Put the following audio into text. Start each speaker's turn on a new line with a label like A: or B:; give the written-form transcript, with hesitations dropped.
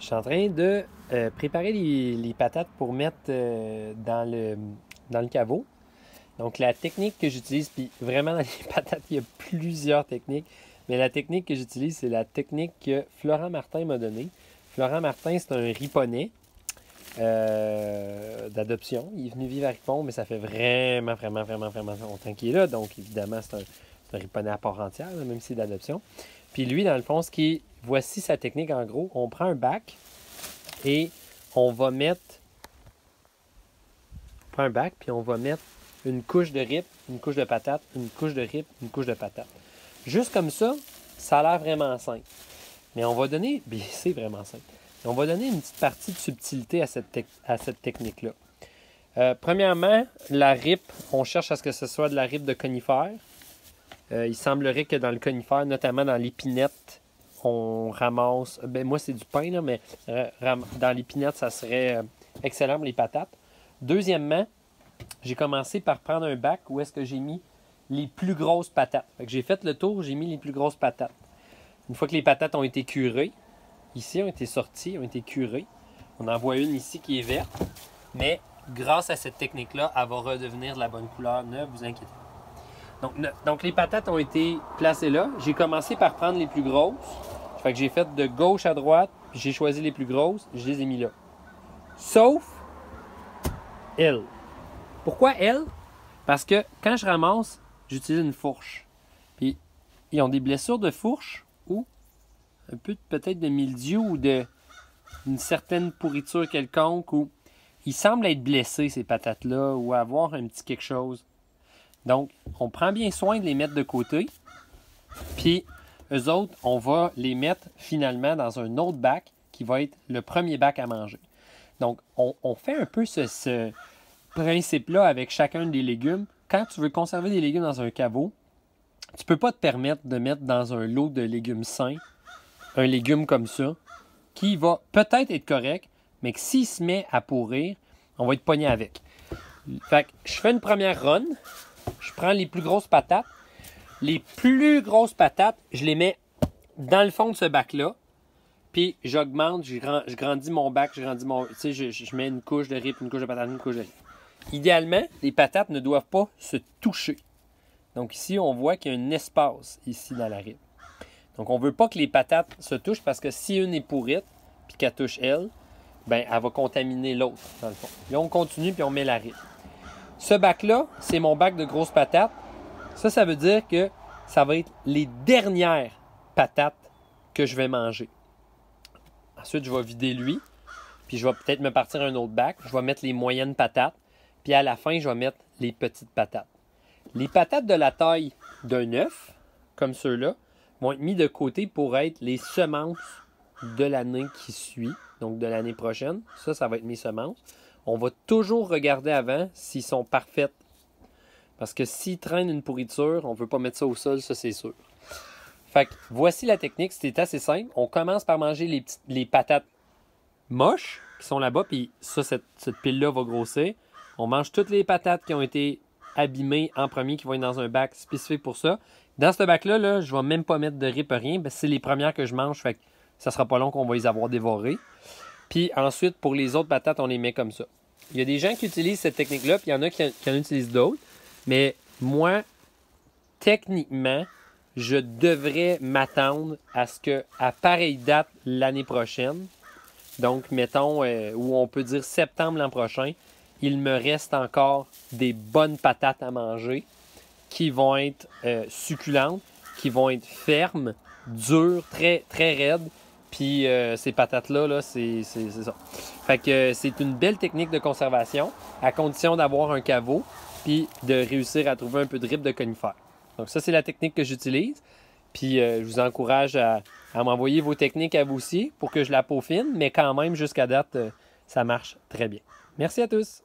A: Je suis en train de préparer les patates pour mettre dans le caveau. Donc, la technique que j'utilise, puis vraiment dans les patates, il y a plusieurs techniques, mais la technique que j'utilise, c'est la technique que Florent Martin m'a donnée. Florent Martin, c'est un riponais d'adoption. Il est venu vivre à Ripon, mais ça fait vraiment longtemps qu'il est là. Donc, évidemment, c'est un riponais à part entière, là, même si c'est d'adoption. Puis lui, dans le fond, voici sa technique en gros. On prend un bac et on va mettre une couche de rip, une couche de patate, une couche de rip, une couche de patate. Juste comme ça a l'air vraiment simple. Mais on va donner, bien, c'est vraiment simple. Mais on va donner une petite partie de subtilité à cette technique-là. Premièrement, la rip, on cherche à ce que ce soit de la rip de conifère. Il semblerait que dans le conifère, notamment dans l'épinette, on ramasse... Ben moi, c'est du pain, là, mais dans l'épinette, ça serait excellent pour les patates. Deuxièmement, j'ai commencé par prendre un bac où est-ce que j'ai mis les plus grosses patates. Fait que j'ai fait le tour, j'ai mis les plus grosses patates. Une fois que les patates ont été curées, ici, ont été sorties, ont été curées. On en voit une ici qui est verte. Mais grâce à cette technique-là, elle va redevenir de la bonne couleur. Ne vous inquiétez pas. Donc les patates ont été placées là. J'ai commencé par prendre les plus grosses. Fait que j'ai fait de gauche à droite, puis j'ai choisi les plus grosses, je les ai mis là. Sauf elle. Pourquoi elle? Parce que quand je ramasse, j'utilise une fourche. Puis ils ont des blessures de fourche ou un peu peut-être de mildiou ou d'une certaine pourriture quelconque ou ils semblent être blessés ces patates-là ou avoir un petit quelque chose. Donc, on prend bien soin de les mettre de côté. Puis, eux autres, on va les mettre finalement dans un autre bac qui va être le premier bac à manger. Donc, on fait un peu ce principe-là avec chacun des légumes. Quand tu veux conserver des légumes dans un caveau, tu ne peux pas te permettre de mettre dans un lot de légumes sains un légume comme ça qui va peut-être être correct, mais que s'il se met à pourrir, on va être pogné avec. Fait que je fais une première run. Je prends les plus grosses patates. Les plus grosses patates, je les mets dans le fond de ce bac-là. Puis j'augmente, je grandis mon bac, tu sais, je mets une couche de rip, une couche de patate, une couche de rip. Idéalement, les patates ne doivent pas se toucher. Donc ici, on voit qu'il y a un espace ici dans la rip. Donc on ne veut pas que les patates se touchent parce que si une est pourrite, puis qu'elle touche elle, ben elle va contaminer l'autre, dans le fond. Là, on continue, puis on met la rip. Ce bac-là, c'est mon bac de grosses patates. Ça veut dire que ça va être les dernières patates que je vais manger. Ensuite, je vais vider lui, puis je vais peut-être me partir un autre bac. Je vais mettre les moyennes patates, puis à la fin, je vais mettre les petites patates. Les patates de la taille d'un œuf, comme ceux-là, vont être mis de côté pour être les semences de l'année qui suit, donc de l'année prochaine. Ça va être mes semences. On va toujours regarder avant s'ils sont parfaits. Parce que s'ils traînent une pourriture, on ne veut pas mettre ça au sol, ça c'est sûr. Fait que voici la technique, c'est assez simple. On commence par manger les patates moches qui sont là-bas, puis ça, cette pile-là va grossir. On mange toutes les patates qui ont été abîmées en premier, qui vont être dans un bac spécifique pour ça. Dans ce bac-là, là, je ne vais même pas mettre de rip rien, parce que c'est les premières que je mange, fait que ça ne sera pas long qu'on va les avoir dévorées. Puis ensuite, pour les autres patates, on les met comme ça. Il y a des gens qui utilisent cette technique-là, puis il y en a qui en utilisent d'autres. Mais moi, techniquement, je devrais m'attendre à ce qu'à pareille date l'année prochaine, donc mettons où on peut dire septembre l'an prochain, il me reste encore des bonnes patates à manger qui vont être succulentes, qui vont être fermes, dures, très, très raides. Puis ces patates-là, là, c'est ça. Fait que c'est une belle technique de conservation, à condition d'avoir un caveau, puis de réussir à trouver un peu de rip de conifère. Donc ça, c'est la technique que j'utilise. Puis je vous encourage à m'envoyer vos techniques à vous aussi pour que je la peaufine, mais quand même, jusqu'à date, ça marche très bien. Merci à tous!